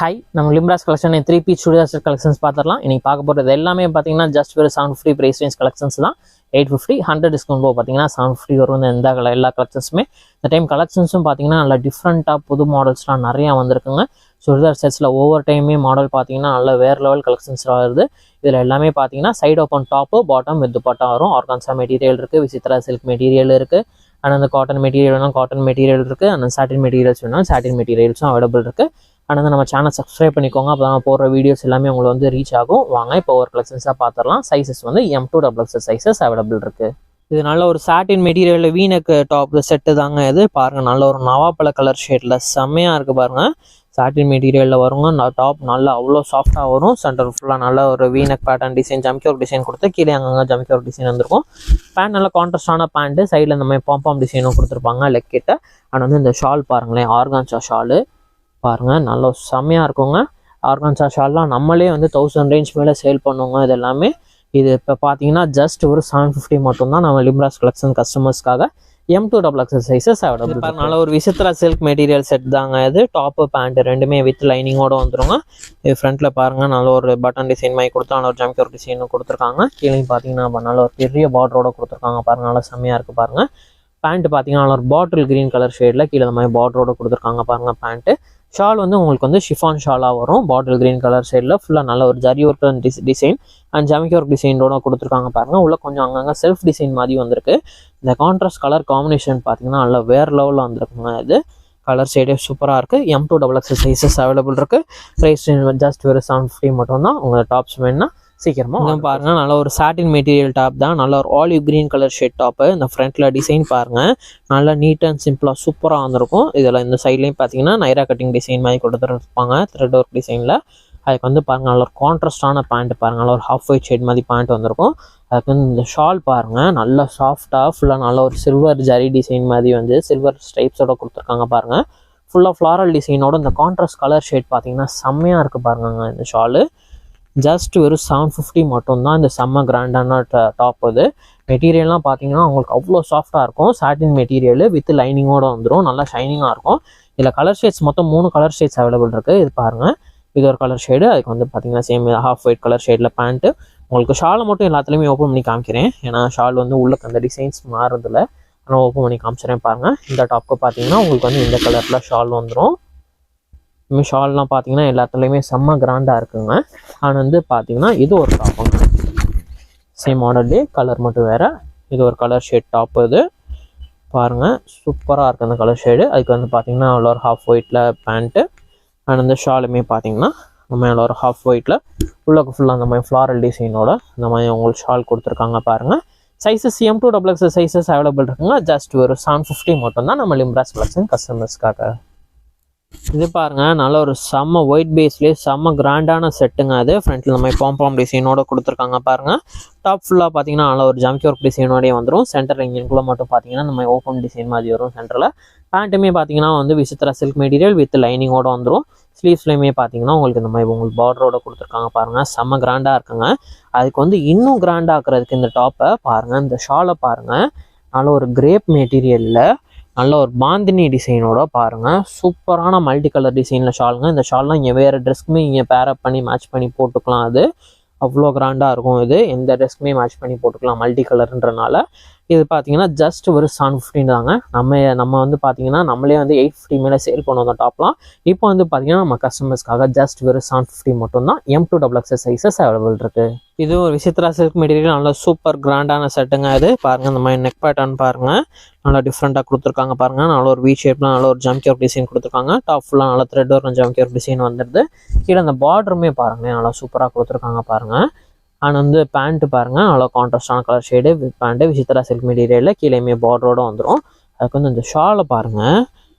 Hi நம்ம Limras collection 3 piece churidar set collections பார்த்துடலாம். இன்னைக்கு பார்க்க போகிறது எல்லாமே பார்த்தீங்கன்னா ஜஸ்ட் ஒரு 750 பிரைஸ் ரேஞ்ச் கலெக்ஷன்ஸ் தான். 850 100 டிஸ்கவுண்ட் போக பார்த்தீங்கன்னா 750 வரும். இந்த எல்லா கலெக்ஷன்ஸுமே இந்த டைம் கலெக்ஷன்ஸும் பார்த்தீங்கன்னா நல்லா டிஃப்ரெண்ட்டாக புது மாடல்ஸ்லாம் நிறையா வந்திருக்குங்க. சுடிதார் செட்ஸில் ஒவ்வொரு டைமே மாடல் பார்த்தீங்கன்னா நல்லா வேறு லெவல் கலெக்ஷன்ஸ்லாம் வருது. இதில் எல்லாமே பார்த்தீங்கன்னா side open top bottom with dupatta வரும். ஆர்கான்சா மெட்டீரியல் இருக்குது, விசித்ரா சில்க் மெட்டீரியல் இருக்குது, அண்ட் அந்த காட்டன் மெட்டீரியல் வேணால் காட்டன் மெட்டீரியல் இருக்குது, அந்த சாட்டின் மெட்டீரியல்ஸ் வேணால் சாட்டின் மெட்டீரியல்ஸும் அவைலபிள் இருக்குது. அண்ட் வந்து நம்ம சேனல் சப்ஸ்கிரைப் பண்ணிக்கோங்க, அப்போ தான் போடுற வீடியோஸ் எல்லாமே உங்களுக்கு வந்து ரீச் ஆகும். வாங்க இப்போ ஒரு கலெக்ஷன்ஸாக பார்த்துடலாம். சைஸஸ் வந்து M2 XXL சைஸஸ் அவைலபிள் இருக்குது. இது நல்ல ஒரு சாட்டின் மெட்டீரியலில் வீனக்கு டாப் செட்டு தாங்க. இது பாருங்கள், நல்ல ஒரு நவாப்பழ கலர் ஷேட்டில் செம்மையாக இருக்குது பாருங்கள். சாட்டின் மெட்டீரியலில் வருங்க. டாப் நல்லா அவ்வளோ சாஃப்டாக வரும். சென்டர் ஃபுல்லாக நல்ல ஒரு வீனக் பேட்டர்ன் டிசைன் ஜம்கியோர் டிசைன் கொடுத்து கீழே அங்கங்கே ஜம்கியோர் டிசைன் வந்திருக்கும். பேண்ட் நல்லா கான்ட்ராஸ்டான பேண்ட்டு, சைடில் இந்த மாதிரி பாம்பாம் டிசைனும் கொடுத்துருப்பாங்க லெக் கிட்ட. அண்ட் வந்து இந்த ஷால் பாருங்களேன், ஆர்கான்சா ஷாலு பாருங்கள், நல்லா செம்மையாக இருக்குங்க. ஆர்கான்சா ஷால்லாம் நம்மளே வந்து 1000 ரேஞ்ச் மேலே சேல் பண்ணுவோங்க. இது எல்லாமே இது இப்போ பார்த்தீங்கன்னா ஜஸ்ட் ஒரு 750 மட்டும்தான் நம்ம லிம்ராஸ் கலெக்ஷன் கஸ்டமர்ஸ்க்காக. M2 XXL sizes available. நல்ல ஒரு விசித்ரா சில்க் மெட்டீரியல் செட் தாங்க. இது டாப்பு பேண்ட் ரெண்டுமே வித் லைனிங்கோடு வந்துருங்க. இது ஃப்ரண்ட்டில் பாருங்கள், நல்ல ஒரு பட்டன் டிசைன் மாதிரி கொடுத்து நல்ல ஒரு ஜம்கியோர் டிசைனும் கொடுத்துருக்காங்க. கீழே பார்த்தீங்கன்னா நல்ல ஒரு பெரிய பார்டரோட கொடுத்துருக்காங்க பாருங்கள், நல்லா செம்மையாக இருக்குது பாருங்கள். பேண்ட் பார்த்தீங்கன்னா நல்ல ஒரு பாட்டில் க்ரீன் கலர் ஷேடில் கீழே இந்த மாதிரி பார்டரோட கொடுத்துருக்காங்க பாருங்கள் பேண்ட்டு. ஷால் வந்து உங்களுக்கு வந்து ஷிஃபான் ஷாலாக வரும். பாட்டில் க்ரீன் கலர் சைடில் ஃபுல்லாக நல்ல ஒரு ஜரி ஒர்க் டிசைன் அண்ட் ஜமிக்கி டிசைனோட கொடுத்துருக்காங்க பாருங்கள். உள்ள கொஞ்சம் அங்கங்கே செல்ஃப் டிசைன் மாதிரி வந்திருக்கு. இந்த கான்ட்ராஸ்ட் கலர் காம்பினேஷன் பார்த்தீங்கன்னா நல்லா வேறு லெவலில் வந்திருக்குங்க. இது கலர் ஷேடே சூப்பராக இருக்குது. M2 XXL சைஸஸ் அவைலபிள் இருக்குது. ப்ரைஸ் ஜஸ்ட் ஒரு 750 மட்டும்தான். உங்கள் டாப்ஸ் வேணுன்னா சீக்கிரமாக பாருங்கள். நல்ல ஒரு சாட்டின் மெட்டீரியல் டாப் தான். நல்ல ஒரு olive green colour shade top. இந்த ஃப்ரண்ட்டில் டிசைன் பாருங்கள், நல்லா நீட் அண்ட் சிம்பிளாக சூப்பராக வந்திருக்கும். இதில் இந்த சைட்லேயும் பார்த்தீங்கன்னா நைரா கட்டிங் டிசைன் மாதிரி கொடுத்துருப்பாங்க த்ரெட் ஒர்க் டிசைனில். அதுக்கு வந்து பாருங்கள் நல்ல ஒரு கான்ட்ராஸ்டான பேண்ட் பாருங்கள், நல்ல ஒரு ஹாஃப் ஒயிட் ஷேட் மாதிரி பேண்ட் வந்திருக்கும். அதுக்கு வந்து இந்த ஷால் பாருங்கள், நல்லா சாஃப்டாக ஃபுல்லாக நல்ல ஒரு சில்வர் ஜரி டிசைன் மாதிரி வந்து சில்வர் ஸ்ட்ரைப்ஸோட கொடுத்துருக்காங்க பாருங்கள். ஃபுல்லாக ஃப்ளாரல் டிசைனோட இந்த கான்ட்ராஸ்ட் கலர் ஷேட் பார்த்தீங்கன்னா செம்மையாக இருக்குது பாருங்க. இந்த ஷாலு ஜஸ்ட் ஒரு 750 மட்டும்தான். இந்த செம்ம கிராண்டான டாப். இது மெட்டீரியல்லாம் பார்த்தீங்கன்னா உங்களுக்கு அவ்வளோ சாஃப்டாக இருக்கும். சாட்டின் மெட்டீரியல் வித் லைனிங்கோடு வந்துடும், நல்லா ஷைனிங்காக இருக்கும். இதில் கலர் ஷேட்ஸ் மொத்தம் 3 கலர் ஷேட்ஸ் அவைலபிள் இருக்குது. இது பாருங்கள், இது ஒரு கலர் ஷேடு. அதுக்கு வந்து பார்த்தீங்கன்னா சேம் ஹாஃப் ஒயிட் கலர் ஷேடில் பேண்ட்டு. உங்களுக்கு ஷாலை மட்டும் எல்லாத்துலேயுமே ஓப்பன் பண்ணி காமிக்கிறேன், ஏன்னா ஷால் வந்து உள்ளுக்கு அந்த டிசைன்ஸ் மாறுறதில்ல. நான் ஓப்பன் பண்ணி காமிச்சிடறேன் பாருங்கள். இந்த டாப்க்கு பார்த்தீங்கன்னா உங்களுக்கு வந்து இந்த கலரில் ஷால் வந்துடும். இனிமேல் ஷால்லாம் பார்த்தீங்கன்னா எல்லாத்துலேயுமே செம்ம கிராண்டாக இருக்குங்க. ஆனால் வந்து பார்த்தீங்கன்னா இது ஒரு டாப்புங்க, சேம் மாடல்லே கலர் மட்டும் வேறு. இது ஒரு கலர் ஷேட் டாப்பு. இது பாருங்கள் சூப்பராக இருக்குது அந்த கலர் ஷேடு. அதுக்கு வந்து பார்த்தீங்கன்னா அவ்வளோ ஒரு ஹாஃப் ஒயிட்டில் பேண்ட்டு. அண்ட் அந்த ஷாலுமே பார்த்தீங்கன்னா நம்ம மேலே ஒரு ஹாஃப் ஒயிட்டில் உள்ளக்கு ஃபுல்லாக அந்த மாதிரி ஃப்ளாரல் டிசைனோட இந்த மாதிரி உங்களுக்கு ஷால் கொடுத்துருக்காங்க பாருங்கள். Sizes M2 XXL sizes available இருக்குங்க. ஜஸ்ட் ஒரு 750 மட்டும்தான் நம்ம லிம்ராஸ் கலெக்ஷன் கஸ்டமர்ஸ்க்காக. இது பாருங்கள், நல்ல ஒரு செம்ம ஒயிட் பேஸ்லேயே செம்ம கிராண்டான செட்டுங்க. அது ஃப்ரண்ட்டில் நம்ம பாம்பாம் டிசைனோட கொடுத்துருக்காங்க பாருங்கள். டாப் ஃபுல்லாக பார்த்தீங்கன்னா நல்ல ஒரு ஜம்கி ஒர்க் டிசைனோடய வந்துடும். சென்டர் இன்ஜின்குள்ளே மட்டும் பார்த்தீங்கன்னா நம்ம ஓப்பன் டிசைன் மாதிரி வரும் சென்டரில். பேண்ட்டுமே பார்த்தீங்கன்னா வந்து விசித்ரா சில்க் மெட்டீரியல் வித் லைனிங்கோடு வந்துடும். ஸ்லீவ்ஸ்லையுமே பார்த்தீங்கன்னா உங்களுக்கு இந்த மாதிரி உங்களுக்கு பார்டரோட கொடுத்துருக்காங்க பாருங்கள், செம்ம கிராண்டாக இருக்குங்க. அதுக்கு வந்து இன்னும் கிராண்டாக இருக்கிறதுக்கு இந்த டாப்பை பாருங்கள், இந்த ஷாலை பாருங்கள், நல்ல ஒரு கிரேப் மெட்டீரியலில் நல்ல ஒரு பாந்தினி டிசைனோட பாருங்கள், சூப்பரான மல்டி கலர் டிசைனில் ஷாலுங்க. இந்த ஷால்லாம் இங்கே வேறு ட்ரெஸ்க்குமே இங்கே பேரப் பண்ணி மேட்ச் பண்ணி போட்டுக்கலாம். அது அவ்வளோ கிராண்டாக இருக்கும். இது எந்த ட்ரெஸ்க்குமே மேட்ச் பண்ணி போட்டுக்கலாம் மல்டி கலர்ன்றனால. இது பார்த்தீங்கன்னா ஜஸ்ட் ஒரு 750 தாங்க. நம்ம வந்து பார்த்தீங்கன்னா நம்மளே வந்து 850 மேலே சேல் பண்ணுவோம் அந்த டாப்லாம். இப்போ வந்து பார்த்தீங்கன்னா நம்ம கஸ்டமர்ஸ்க்காக ஜஸ்ட் ஒரு 750 மட்டும்தான். M2 XXL சைஸஸ் அவைலபிள் இருக்குது. இது ஒரு விசித்ரா சில்க் மெட்டீரியல், நல்ல சூப்பர் கிராண்டான செட்டுங்க. இது பாருங்கள், இந்த மாதிரி நெக் பேட்டர்ன் பாருங்கள், நல்லா டிஃப்ரெண்ட்டாக கொடுத்துருக்காங்க பாருங்கள். நல்ல ஒரு வி ஷேப்பில் நல்ல ஒரு ஜம்கி ஒர்க் டிசைன் கொடுத்துருக்காங்க. டாப் ஃபுல்லாக நல்லா thread work jamki work design வந்துடுது. கீழே அந்த பார்டருமே பாருங்கள், நல்லா சூப்பராக கொடுத்துருக்காங்க பாருங்கள். அண்ட் வந்து பேண்ட்டு பாருங்கள், நல்லா கான்ட்ராஸ்டான colour shade with pant Vichitra silk மெட்டீரியலில் கீழேயுமே பார்டரோட வந்துடும். அதுக்கு வந்து இந்த ஷாலை பாருங்கள்,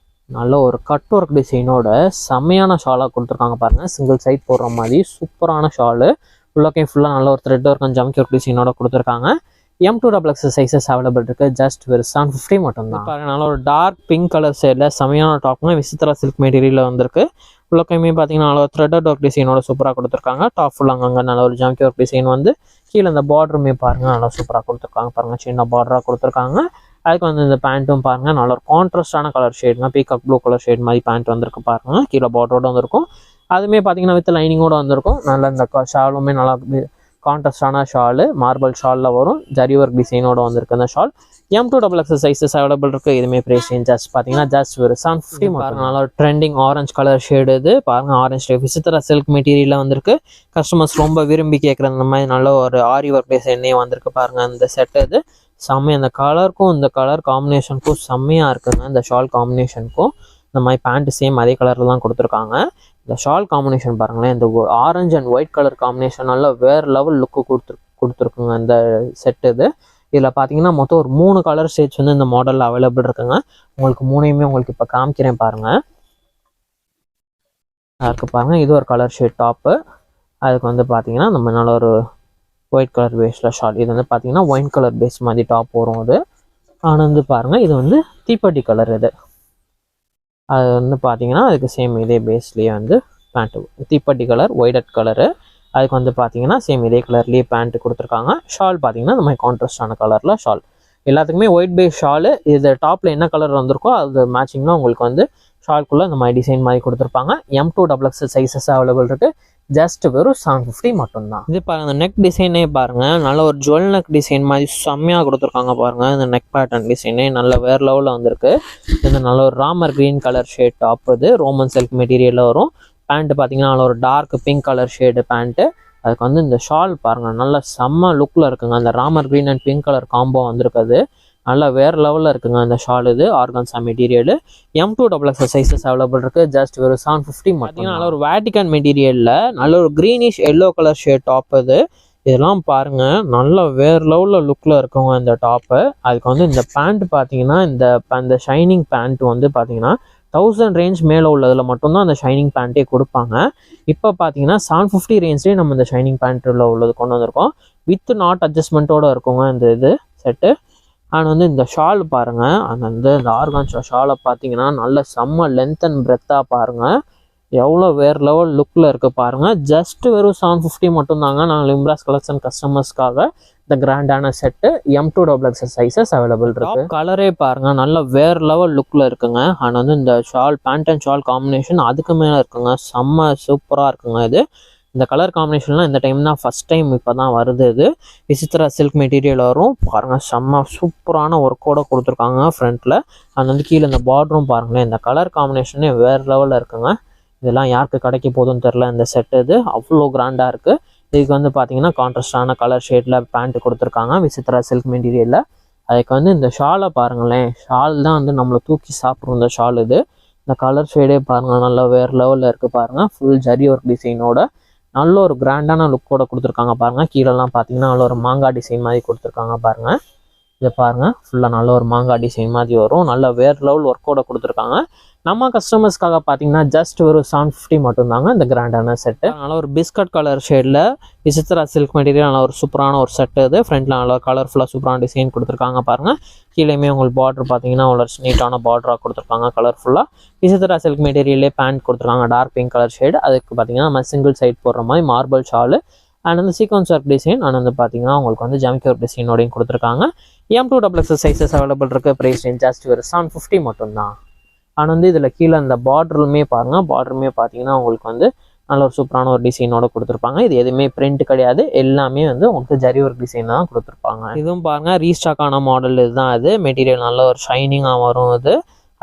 நல்ல ஒரு கட் ஒர்க் டிசைனோட செம்மையான ஷாலாக கொடுத்துருக்காங்க பாருங்கள். சிங்கிள் சைட் போடுற மாதிரி சூப்பரான ஷாலு. உள்ளக்கையும் ஃபுல்லாக நல்ல ஒரு த்ரெட் ஒர்க் ஜம்கி ஒர்க் டிசைனோட கொடுத்துருக்காங்க. M2 XXL சைஸஸ் அவைலபிள் இருக்குது. ஜஸ்ட் ஒரு 750 மட்டும்தான். பாருங்கள், நல்ல ஒரு டார்க் பிங்க் கலர் சைடில் செமையான டாப்புங்க விசித்ரா சில்க் மெட்டீரியலில் வந்திருக்கு. உள்ளக்கையுமே பார்த்தீங்கன்னா நல்ல ஒரு த்ரெட் ஒர்க் டிசைனோட சூப்பராக கொடுத்துருக்காங்க. டாப் ஃபுல்லாக அங்கே நல்ல ஒரு ஜம்கி ஒர்க் டிசைன் வந்து கீழே இந்த பார்டருமே பாருங்கள் நல்லா சூப்பராக கொடுத்துருக்காங்க பாருங்கள், சின்ன பார்டராக கொடுத்துருக்காங்க. அதுக்கு வந்து இந்த பேண்ட்டும் பாருங்கள் நல்ல ஒரு கான்ட்ராஸ்டான கலர் ஷேட்னா பீகாக் ப்ளூ கலர் ஷேட் மாதிரி பேண்ட் வந்திருக்கு பாருங்கள். கீழே பார்டரோட வந்திருக்கும். அதுவுமே பார்த்தீங்கன்னா வித் லைனிங்கோட வந்திருக்கும். நல்லா இந்த ஷாலுமே நல்லா கான்ட்ராஸ்டான ஷாலு, மார்பிள் ஷாலில் வரும். ஜரி ஒர்க் டிசைனோட வந்திருக்கு அந்த ஷால். M2XX சைஸஸ் அவைலபிள் இருக்குது. இதுவுமே ப்ரைஸ் ரேஞ்ச் ஜஸ்ட் பார்த்தீங்கன்னா ஜஸ்ட் ஒரு 750 பாருங்க. நல்லா ஒரு ட்ரெண்டிங் ஆரஞ்ச் கலர் ஷேடு இது பாருங்க. ஆரஞ்ச் டைப் விசித்திரா சில்க் மெட்டீரியலில் வந்திருக்கு. கஸ்டமர்ஸ் ரொம்ப விரும்பி கேட்குற அந்த மாதிரி நல்ல ஒரு ஆரி ஒர்க் டிசைனே வந்திருக்கு பாருங்க. இந்த செட்டு இது செம்மையாக, அந்த கலருக்கும் இந்த கலர் காம்பினேஷனுக்கும் செம்மையாக இருக்குங்க. இந்த ஷால் காம்பினேஷனுக்கும் இந்த மாதிரி பேண்ட் சேம் அதே கலரில் தான் கொடுத்துருக்காங்க. இந்த ஷால் காம்பினேஷன் பாருங்களேன், இந்த orange and white colour combination நல்லா வேறு லெவல் லுக்கு கொடுத்துருக்குங்க இந்த செட்டு இது. இதில் பார்த்தீங்கன்னா மொத்தம் ஒரு 3 கலர் ஷேட்ஸ் வந்து இந்த மாடலில் அவைலபிள் இருக்குங்க. உங்களுக்கு 3யுமே உங்களுக்கு இப்போ காமிக்கிறேன் பாருங்கள். அதுக்கு பாருங்கள், இது ஒரு கலர் ஷேட் டாப்பு. அதுக்கு வந்து பார்த்தீங்கன்னா நம்ம நல்ல ஒரு ஒயிட் கலர் பேஸில் ஷால். இது வந்து பார்த்தீங்கன்னா ஒயிட் கலர் பேஸ் மாதிரி டாப் வரும் அது. ஆனால் வந்து பாருங்கள், இது வந்து தீப்பெட்டி கலர் இது. அது வந்து பார்த்தீங்கன்னா அதுக்கு சேம் இதே பேஸ்லேயே வந்து பேண்ட்டு தீப்பெட்டி கலர் ஒயிட் கலரு. அதுக்கு வந்து பார்த்தீங்கன்னா சேம் இதே கலர்லேயே பேண்ட்டு கொடுத்துருக்காங்க. ஷால் பார்த்தீங்கன்னா இந்த மாதிரி கான்ட்ராஸ்டான கலரில் ஷால். எல்லாத்துக்குமே ஒயிட் பேஸ் ஷாலு. இது டாப்பில் என்ன கலர் வந்திருக்கோ அது மேட்சிங்னா உங்களுக்கு வந்து ஷால்குள்ளே இந்த மாதிரி டிசைன் மாதிரி கொடுத்துருப்பாங்க. M2XX சைஸஸ் அவைலபிள் இருக்குது. ஜஸ்ட் வெறும் 750 மட்டும்தான். இது பாருங்கள், இந்த நெக் டிசைனே பாருங்கள், நல்ல ஒரு ஜுவல் நெக் டிசைன் மாதிரி செம்மையாக கொடுத்துருக்காங்க பாருங்கள். இந்த நெக் பேட்டர்ன் டிசைனே நல்ல வேறு லெவலில் வந்திருக்கு. இது நல்ல ஒரு Ramar green colour shade top. இது ரோமன் சில்க் மெட்டீரியலில் வரும். பேண்ட்டு பார்த்தீங்கன்னா நல்ல ஒரு dark pink colour shade pant. அதுக்கு வந்து இந்த ஷால் பாருங்கள், நல்ல செம்ம லுக்கில் இருக்குங்க. அந்த Ramar green and pink colour combo வந்திருக்குது. நல்லா வேறு லெவலில் இருக்குங்க இந்த ஷால். இது organza material. M2XX sizes available இருக்குது. ஜஸ்ட் ஒரு 750 பார்த்தீங்கன்னா நல்ல ஒரு வேட்டிகன் மெட்டீரியலில் நல்ல ஒரு greenish yellow colour shade top இது. இதெல்லாம் பாருங்கள், நல்ல வேறு லெவலில் லுக்கில் இருக்குங்க இந்த டாப்பு. அதுக்கு வந்து இந்த பேண்ட் பார்த்தீங்கன்னா இந்த ஷைனிங் பேண்ட் வந்து பார்த்தீங்கன்னா 1000 ரேஞ்ச் மேலே உள்ளதில் மட்டும்தான் அந்த ஷைனிங் பேண்ட்டே கொடுப்பாங்க. இப்போ பார்த்தீங்கன்னா 750 ரேஞ்ச்லேயே நம்ம இந்த ஷைனிங் பேண்ட்டில் உள்ளது கொண்டு வந்திருக்கோம். வித் நாட் அட்ஜஸ்ட்மெண்ட்டோடு இருக்குங்க இந்த இது செட்டு. அண்ட் வந்து இந்த ஷால் பாருங்கள், அந்த ஆர்கான்சா ஷாலை பார்த்தீங்கன்னா நல்ல செம்ம லென்த் அண்ட் பிரெத்தாக பாருங்கள், எவ்வளோ வேறு லெவல் லுக்கில் இருக்குது பாருங்கள். ஜஸ்ட் வெறும் 750 மட்டும்தாங்க. நாங்கள் லிம்ராஸ் கலெக்ஷன் கஸ்டமர்ஸ்க்காக இந்த கிராண்டான செட்டு M2XX சைஸஸ் அவைலபிள் இருக்குது. கலரே பாருங்கள், நல்ல வேறு லெவல் லுக்கில் இருக்குங்க. அண்ட் வந்து இந்த shawl pant and shawl combination அதுக்கு மேலே இருக்குங்க. செம்ம சூப்பராக இருக்குங்க இது. இந்த கலர் காம்பினேஷன்லாம் இந்த டைம் தான் ஃபஸ்ட் டைம் இப்போ தான் வருது. இது விசித்திரா சில்க் மெட்டீரியல் வரும் பாருங்கள். செம்ம சூப்பரான ஒர்க்கோட கொடுத்துருக்காங்க ஃப்ரண்ட்டில். அது வந்து கீழே இந்த பார்டரும் பாருங்களேன், இந்த கலர் காம்பினேஷனே வேறு லெவலில் இருக்குங்க. இதெல்லாம் யாருக்கு கிடைக்க போதுன்னு தெரில இந்த செட்டு. இது அவ்வளோ கிராண்டாக இருக்குது. இதுக்கு வந்து பார்த்தீங்கன்னா கான்ட்ராஸ்டான கலர் ஷேடில் பேண்ட்டு கொடுத்துருக்காங்க விசித்திரா சில்க் மெட்டீரியலில். அதுக்கு வந்து இந்த ஷாலை பாருங்களேன், ஷால் தான் வந்து நம்மளை தூக்கி சாப்பிட்றோம் இந்த ஷால். இது இந்த கலர் ஷேடே பாருங்கள், நல்லா வேறு லெவலில் இருக்குது பாருங்கள். ஃபுல் ஜரி ஒர்க் டிசைனோட நல்ல ஒரு கிராண்டான லுக்கோட கொடுத்துருக்காங்க பாருங்கள். கீழெல்லாம் பார்த்தீங்கன்னா நல்ல ஒரு மாங்காய் டிசைன் மாதிரி கொடுத்துருக்காங்க பாருங்கள். இதை பாருங்கள், ஃபுல்லாக நல்ல ஒரு மாங்காய் டிசைன் மாதிரி வரும். நல்ல வேறு லெவல் ஒர்க்கோட கொடுத்துருக்காங்க. நம்ம கஸ்டமர்ஸ்க்காக பார்த்தீங்கன்னா ஜஸ்ட் ஒரு 750 மட்டும்தாங்க இந்த கிராண்டான செட்டு. நல்ல ஒரு பிஸ்கட் கலர் ஷேடில் விசித்திரா சில்க் மெட்டீரியல் நல்ல ஒரு சூப்பரான ஒரு செட்டு. இது ஃப்ரண்ட்டில் நல்லா கலர்ஃபுல்லாக சூப்பரான டிசைன் கொடுத்துருக்காங்க பாருங்கள். கீழேயுமே உங்களுக்கு பார்டர் பார்த்தீங்கன்னா ஒரு நீட்டான பார்டராக கொடுத்துருக்காங்க கலர்ஃபுல்லாக. விசித்திரா சில்க் மெட்டீரியல்லே பேண்ட் கொடுத்துருக்காங்க டார்க் பிங்க் கலர் ஷேடு. அதுக்கு பார்த்தீங்கன்னா நம்ம சிங்கிள் சைட் போடுற மாதிரி மார்பிள் ஷாலு அண்ட் வந்து சீக்வன்ஸ் ஒர்க் டிசைன். அண்ட் வந்து பார்த்தீங்கன்னா உங்களுக்கு வந்து ஜமிக்கி ஒர்க் டிசைனோடையும் கொடுத்துருக்காங்க. M2XX சைஸஸ் அவைலபிள் இருக்குது. ப்ரைஸ் ரேஞ்ச் ஜஸ்ட் ஒரு 750 மட்டும்தான். ஆனால் வந்து இதில் கீழே அந்த பார்டருமே பாருங்கள், பார்டருமே பார்த்தீங்கன்னா உங்களுக்கு வந்து நல்ல ஒரு சூப்பரான ஒரு டிசைனோட கொடுத்துருப்பாங்க. இது எதுவுமே பிரிண்ட் கிடையாது, எல்லாமே வந்து உங்களுக்கு ஜரி ஒர்க் டிசைன் தான் கொடுத்துருப்பாங்க. இதுவும் பாருங்கள் ரீஸ்டாக்கான மாடல் இதுதான். அது மெட்டீரியல் நல்ல ஒரு ஷைனிங்காக வரும். இது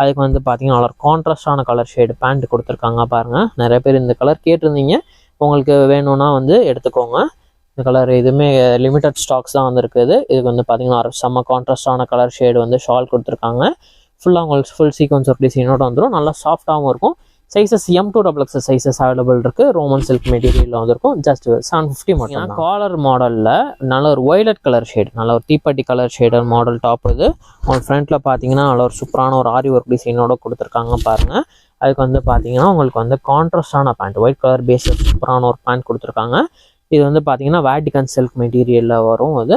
அதுக்கு வந்து பார்த்தீங்கன்னா நல்ல ஒரு கான்ட்ராஸ்டான கலர் ஷேடு பேண்ட் கொடுத்துருக்காங்க பாருங்கள். நிறைய பேர் இந்த கலர் கேட்டிருந்தீங்க, உங்களுக்கு வேணும்னா வந்து எடுத்துக்கோங்க. இந்த கலர் இதுவுமே லிமிட்டட் ஸ்டாக்ஸ் தான் வந்துருக்குது. இதுக்கு வந்து பார்த்தீங்கன்னா செம்ம கான்ட்ராஸ்டான கலர் ஷேடு வந்து ஷால் கொடுத்துருக்காங்க. ஃபுல்லாக உங்களுக்கு ஃபுல் சீக்வன்ஸ் ஒர்க் டிசைனோட வந்துடும். நல்லா சாஃப்டாகவும் இருக்கும். சைஸஸ் M2XX சைஸஸ் அவைலபிள் இருக்குது. ரோமன் சில்க் மெட்டீரியலில் வந்துருக்கும். ஜஸ்ட் 750 மட்டும். காலர் மாடலில் நல்ல ஒரு ஒய்லட் கலர் ஷேடு, நல்ல ஒரு தீப்பெட்டி கலர் ஷேடர் மாடல் டாப். இது உங்கள் ஃப்ரண்ட்டில் பார்த்தீங்கன்னா நல்ல ஒரு சூப்பரான ஒரு ஆரி ஒர்க் டிசைனோட கொடுத்துருக்காங்க பாருங்கள். அதுக்கு வந்து பார்த்தீங்கன்னா உங்களுக்கு வந்து கான்ட்ராஸ்டான பேண்ட் ஒயிட் கலர் பேஸில் சூப்பரான ஒரு பேண்ட் கொடுத்துருக்காங்க. இது வந்து பார்த்தீங்கன்னா வேட்டிகன் சில்க் மெட்டீரியலில் வரும். அது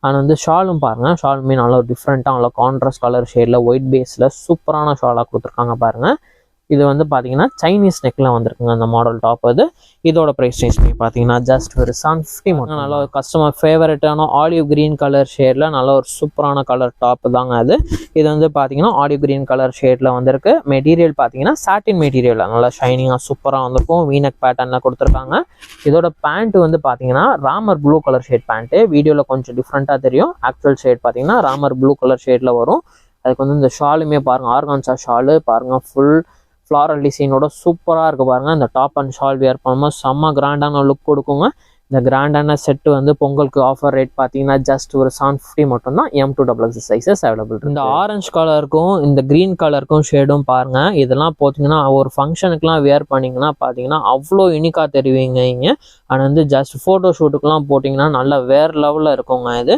ஆனால் வந்து ஷாலும் பாருங்கள், ஷாலுமே நல்ல ஒரு டிஃப்ரெண்ட்டாக நல்ல கான்ட்ராஸ்ட் கலர் ஷேடில் ஒயிட் பேஸில் சூப்பரான ஷாலாக கொடுத்துருக்காங்க பாருங்கள். இது வந்து பார்த்தீங்கன்னா சைனீஸ் நெக்கில் வந்திருக்குங்க அந்த மாடல் டாப். அது இதோட ப்ரைஸ் ரேஞ்ச் பார்த்தீங்கன்னா ஜஸ்ட் ஒரு 750 மட்டும். நல்ல ஒரு கஸ்டமர் ஃபேவரட்டான ஆலிவ் கிரீன் கலர் ஷேடில் நல்ல ஒரு சூப்பரான கலர் டாப் தாங்க அது. இது வந்து பார்த்தீங்கன்னா ஆலிவ் கிரீன் கலர் ஷேடில் வந்திருக்கு. மெட்டீரியல் பார்த்தீங்கன்னா சாட்டின் மெட்டீரியல், நல்லா ஷைனிங்காக சூப்பராக வந்திருக்கும். வீனக் பேட்டர்னில் கொடுத்துருக்காங்க. இதோட பேண்ட் வந்து பார்த்தீங்கன்னா Ramar blue colour shade pant. வீடியோவில் கொஞ்சம் டிஃப்ரெண்ட்டாக தெரியும். ஆக்சுவல் ஷேட் பார்த்தீங்கன்னா ராமர் ப்ளூ கலர் ஷேடில் வரும். அதுக்கு வந்து இந்த ஷாலுமே பாருங்கள், ஆர்கான்சா ஷாலு பாருங்கள், ஃபுல் ஃப்ளாரல் டிசைனோட சூப்பராக இருக்குது பாருங்கள். இந்த டாப் அண்ட் ஷால் வியர் பண்ணும்போது செம்ம கிராண்டான லுக் கொடுக்குங்க. இந்த கிராண்டான செட்டு வந்து பொங்கலுக்கு ஆஃபர் ரேட் பார்த்தீங்கன்னா ஜஸ்ட் ஒரு 750 மட்டும் தான். M2XX sizes available. இந்த ஆரஞ்சு கலருக்கும் இந்த க்ரீன் கலருக்கும் ஷேடும் பாருங்கள். இதெல்லாம் பார்த்தீங்கன்னா ஒரு ஃபங்க்ஷனுக்குலாம் வியர் பண்ணிங்கன்னா பார்த்தீங்கன்னா அவ்வளோ யூனிக்காக தெரிவிங்க இங்கே. ஆனால் வந்து ஜஸ்ட் ஃபோட்டோ ஷூட்டுக்கெலாம் போட்டிங்கன்னா நல்லா வேறு லெவலில் இருக்குங்க. இது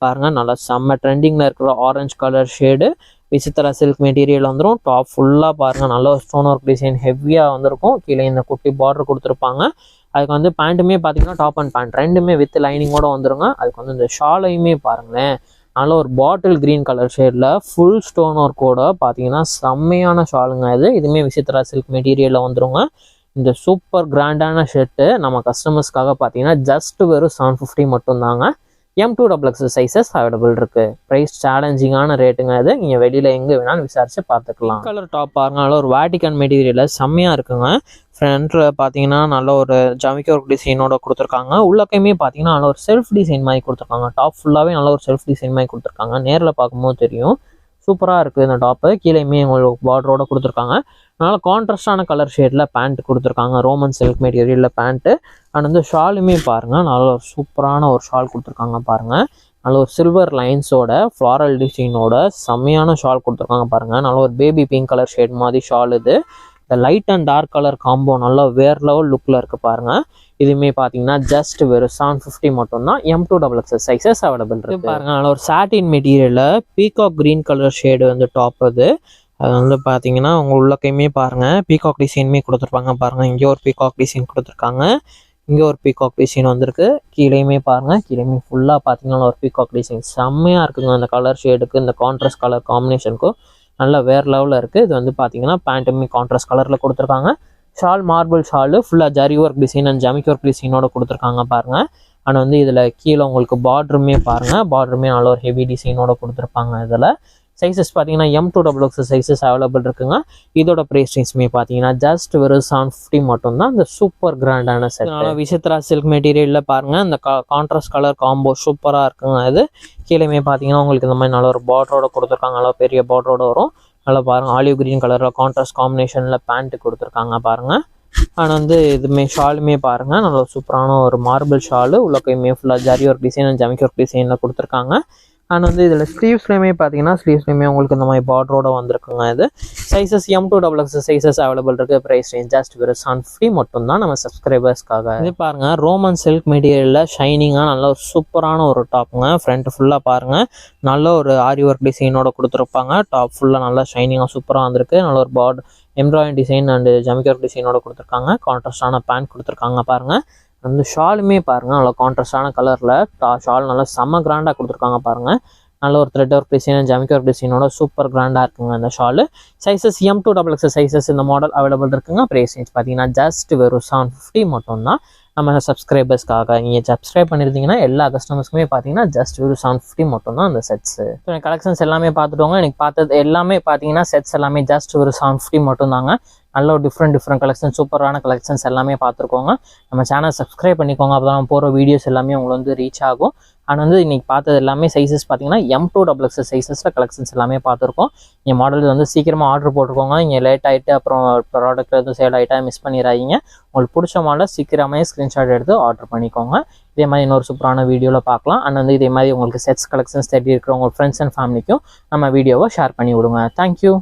பாருங்கள், நல்லா செம்ம ட்ரெண்டிங்கில் இருக்கிற orange colour shade. Vichitra silk material வந்துடும். டாப் ஃபுல்லாக பாருங்கள், நல்ல ஒரு ஸ்டோன் ஒர்க் டிசைன் ஹெவியாக வந்திருக்கும். கீழே இந்த குட்டி பார்டர் கொடுத்துருப்பாங்க. அதுக்கு வந்து பேண்ட்டுமே பார்த்தீங்கன்னா டாப் அண்ட் பேண்ட் ரெண்டுமே வித் லைனிங்கோட வந்துருங்க. அதுக்கு வந்து இந்த ஷாலையுமே பாருங்களேன், நல்ல ஒரு பாட்டில் க்ரீன் கலர் ஷேடில் ஃபுல் ஸ்டோன் ஒர்க்கோட பார்த்தீங்கன்னா செம்மையான ஷாலுங்க இது. இதுவுமே விசித்திரா சில்க் மெட்டீரியலில் வந்துருங்க. இந்த சூப்பர் கிராண்டான ஷர்ட்டு நம்ம கஸ்டமர்ஸ்க்காக பார்த்தீங்கன்னா ஜஸ்ட் வெறும் 750 மட்டும்தாங்க. M2XX சைஸஸ் அவைலபிள் இருக்கு. ப்ரைஸ் சேலஞ்சிங்கான ரேட்டுங்க இது. நீங்கள் வெளியில் எங்கே வேணாலும் விசாரிச்சு பார்த்துக்கலாம். கலர் டாப் பாருங்க, நல்ல ஒரு வேட்டிகன் மெட்டீரியலில் செம்மையாக இருக்குங்க. ஃப்ரண்ட்டில் பார்த்தீங்கன்னா நல்ல ஒரு ஜமிக்கி ஒர்க் டிசைனோட கொடுத்துருக்காங்க. உள்ளக்கையுமே பார்த்தீங்கன்னா நல்ல ஒரு செல்ஃப் டிசைன் மாதிரி கொடுத்துருக்காங்க. டாப் ஃபுல்லாகவே நல்ல ஒரு செல்ஃப் டிசைன் மாதிரி கொடுத்துருக்காங்க. நேரில் பார்க்கும்போது தெரியும், சூப்பராக இருக்குது இந்த டாப்பு. கீழேயுமே உங்களுக்கு பார்டரோட கொடுத்துருக்காங்க. அதனால் கான்ட்ராஸ்டான கலர் ஷேடில் பேண்ட் கொடுத்துருக்காங்க. ரோமன் சில்க் மெட்டீரியலில் பேண்ட்டு. அண்ட் வந்து ஷாலுமே பாருங்கள், நல்ல ஒரு சூப்பரான ஒரு ஷால் கொடுத்துருக்காங்க பாருங்கள். நல்ல ஒரு சில்வர் லைன்ஸோட ஃப்ளாரல் டிசைனோட செம்மையான ஷால் கொடுத்துருக்காங்க பாருங்கள். நல்ல ஒரு பேபி பிங்க் கலர் ஷேட் மாதிரி ஷால் இது. இந்த light and dark colour combo நல்லா வேறு லெவல் லுக்கில் இருக்குது பாருங்கள். இதுவுமே பார்த்தீங்கன்னா ஜஸ்ட் வெறும் 750 மட்டும்தான். M2XX சைஸஸ் அவைலபிள் இருக்குது பாருங்கள். நல்ல ஒரு சாட்டின் மெட்டீரியலில் பீகாக் க்ரீன் கலர் ஷேடு வந்து டாப் அது. அது வந்து பார்த்தீங்கன்னா உங்கள் உள்ளக்கையுமே பாருங்கள், பீகாக் டிசைனுமே கொடுத்துருப்பாங்க பாருங்கள். இங்கே ஒரு பீகாக் டிசைன் கொடுத்துருக்காங்க, இங்கே ஒரு பீகாக் டிசைன் வந்திருக்கு. கீழேயுமே பாருங்கள், கீழேயுமே ஃபுல்லாக பார்த்தீங்கன்னா ஒரு பீகாக் டிசைன் செம்மையாக இருக்குங்க. அந்த கலர் ஷேடுக்கு இந்த கான்ட்ராஸ்ட் கலர் காம்பினேஷனுக்கும் நல்லா வேறு லெவலில் இருக்குது. இது வந்து பார்த்தீங்கன்னா பேண்ட்டுமே கான்ட்ராஸ்ட் கலரில் கொடுத்துருக்காங்க. ஷால் மார்பிள் ஷாலு ஃபுல்லாக ஜரி ஒர்க் டிசைன் அண்ட் ஜமிக்கி ஒர்க் டிசைனோட கொடுத்துருக்காங்க பாருங்கள். ஆனால் வந்து இதில் கீழே உங்களுக்கு பார்டருமே பாருங்கள், பார்டருமே நல்ல ஒரு ஹெவி டிசைனோட கொடுத்துருப்பாங்க. இதில் சைஸஸ் பார்த்தீங்கன்னா M2XX சைஸஸ் அவைலபிள் இருக்குங்க. இதோட ப்ரைஸ் ரேஞ்சுமே பார்த்தீங்கன்னா ஜஸ்ட் வெறும் 750 மட்டும்தான். இந்த சூப்பர் கிராண்டான செட். விசித்ரா சில்க் மெட்டீரியலில் பாருங்கள், இந்த கான்ட்ராஸ்ட் கலர் காம்போ சூப்பராக இருக்குங்க. இது கீழேயுமே பார்த்தீங்கன்னா உங்களுக்கு இந்த மாதிரி நல்ல ஒரு பார்டரோட கொடுத்துருக்காங்க. நல்லா பெரிய பார்டரோட வரும். நல்லா பாருங்கள், ஆலிவ் கிரீன் கலரில் கான்ட்ராஸ்ட் காம்பினேஷனில் பேண்ட்டு கொடுத்துருக்காங்க பாருங்கள். ஆனால் வந்து இதுமே ஷாலுமே பாருங்கள், நல்ல சூப்பரான ஒரு மார்பிள் ஷாலு. உள்ளக்கையுமே ஃபுல்லாக ஜரி ஒர்க் டிசைன் அண்ட் ஜமிக்கி ஒர்க் டிசைனில் கொடுத்துருக்காங்க. அண்ட் வந்து இதில் ஸ்லீவ்ஸ்லேயுமே பார்த்தீங்கன்னா ஸ்லீவ்ஸ்லேயுமே உங்களுக்கு இந்த மாதிரி பார்டரோட வந்திருக்குங்க. இது சைஸஸ் M2XX சைஸஸ் அவைலபிள் இருக்குது. ப்ரைஸ் ரேஞ்ச் ஜஸ்ட் வெறும் 750 மட்டும்தான் நம்ம சப்ஸ்கிரைபர்ஸ்க்காக. இது பாருங்கள், ரோமன் சில்க் மெட்டீரியலில் ஷைனிங்காக நல்ல ஒரு சூப்பரான ஒரு டாப்புங்க. ஃப்ரண்ட் ஃபுல்லாக பாருங்கள், நல்ல ஒரு ஆரி ஒர்க் டிசைனோட கொடுத்துருப்பாங்க. டாப் ஃபுல்லாக நல்லா ஷைனிங்காக சூப்பராக வந்திருக்கு. நல்ல ஒரு பார்டர் எம்ப்ராய்டரி டிசைன் அண்ட் ஜமிக்கி ஒர்க் டிசைனோட கொடுத்துருக்காங்க. கான்ட்ராஸ்டான பேண்ட் கொடுத்துருக்காங்க பாருங்கள். அந்த ஷாலுமே பாருங்கள், நல்லா கான்ட்ராஸ்டான கலரில் ஷால் நல்லா செம்ம கிராண்டாக கொடுத்துருக்காங்க பாருங்கள். நல்ல ஒரு த்ரெட் ஒர்க் டிசைன் ஜமிக்கி ஒர்க் டிசைனோட சூப்பர் கிராண்டாக இருக்குங்க இந்த ஷாலு. சைஸஸ் M2XX சைஸஸ் இந்த மாடல் அவைலபிள் இருக்குங்க. ப்ரைஸ் ரேஞ்ச் பார்த்தீங்கன்னா ஜஸ்ட் வெறும் 750 மட்டும்தான் நம்ம சப்ஸ்கிரைபர்ஸ்க்காக. நீங்கள் சப்ஸ்கிரைப் பண்ணியிருந்தீங்கன்னா எல்லா கஸ்டமர்ஸ்க்குமே பார்த்தீங்கன்னா ஜஸ்ட் ஒரு 750 மட்டும்தான் அந்த செட்ஸு. ஸோ எனக்கு கலெக்ஷன்ஸ் எல்லாமே பார்த்துட்டோங்க. எனக்கு பார்த்தது எல்லாமே பார்த்தீங்கன்னா செட்ஸ் எல்லாமே ஜஸ்ட் ஒரு 750 மட்டும்தாங்க. நல்ல ஒரு டிஃப்ரெண்ட் கலெக்ஷன், சூப்பரான கலெக்ஷன்ஸ் எல்லாமே பார்த்துருக்கோங்க. நம்ம சேனல் சப்ஸ்கிரைப் பண்ணிக்கோங்க, அப்போ தான் போகிற வீடியோஸ் எல்லாமே உங்களுக்கு வந்து ரீச் ஆகும். ஆனால் வந்து இன்றைக்கி பார்த்தது எல்லாமே சைஸஸ் பார்த்தீங்கன்னா M2XX சைஸஸில் கலெக்ஷன்ஸ் எல்லாமே பார்த்துருக்கோம். இங்கே மாடல் வந்து சீக்கிரமாக ஆர்டர் போட்டுருக்கோங்க. இங்கே லேட் ஆகிட்டு அப்புறம் ப்ராடக்ட் எதுவும் சேல் ஆகிட்டா மிஸ் பண்ணிடாதீங்க. உங்களுக்கு பிடிச்ச மாடல் சீக்கிரமே ஸ்க்ரீன்ஷாட் எடுத்து ஆர்டர் பண்ணிக்கோங்க. இதே மாதிரி இன்னொரு சூப்பரான வீடியோவில் பார்க்கலாம். அண்ட் வந்து இதே மாதிரி உங்களுக்கு செட்ஸ் கலெக்ஷன்ஸ் தேடி இருக்கிற உங்கள் ஃப்ரெண்ட்ஸ் அண்ட் ஃபேமிலிக்கும் நம்ம வீடியோவை ஷேர் பண்ணி விடுங்க. தேங்க்யூ.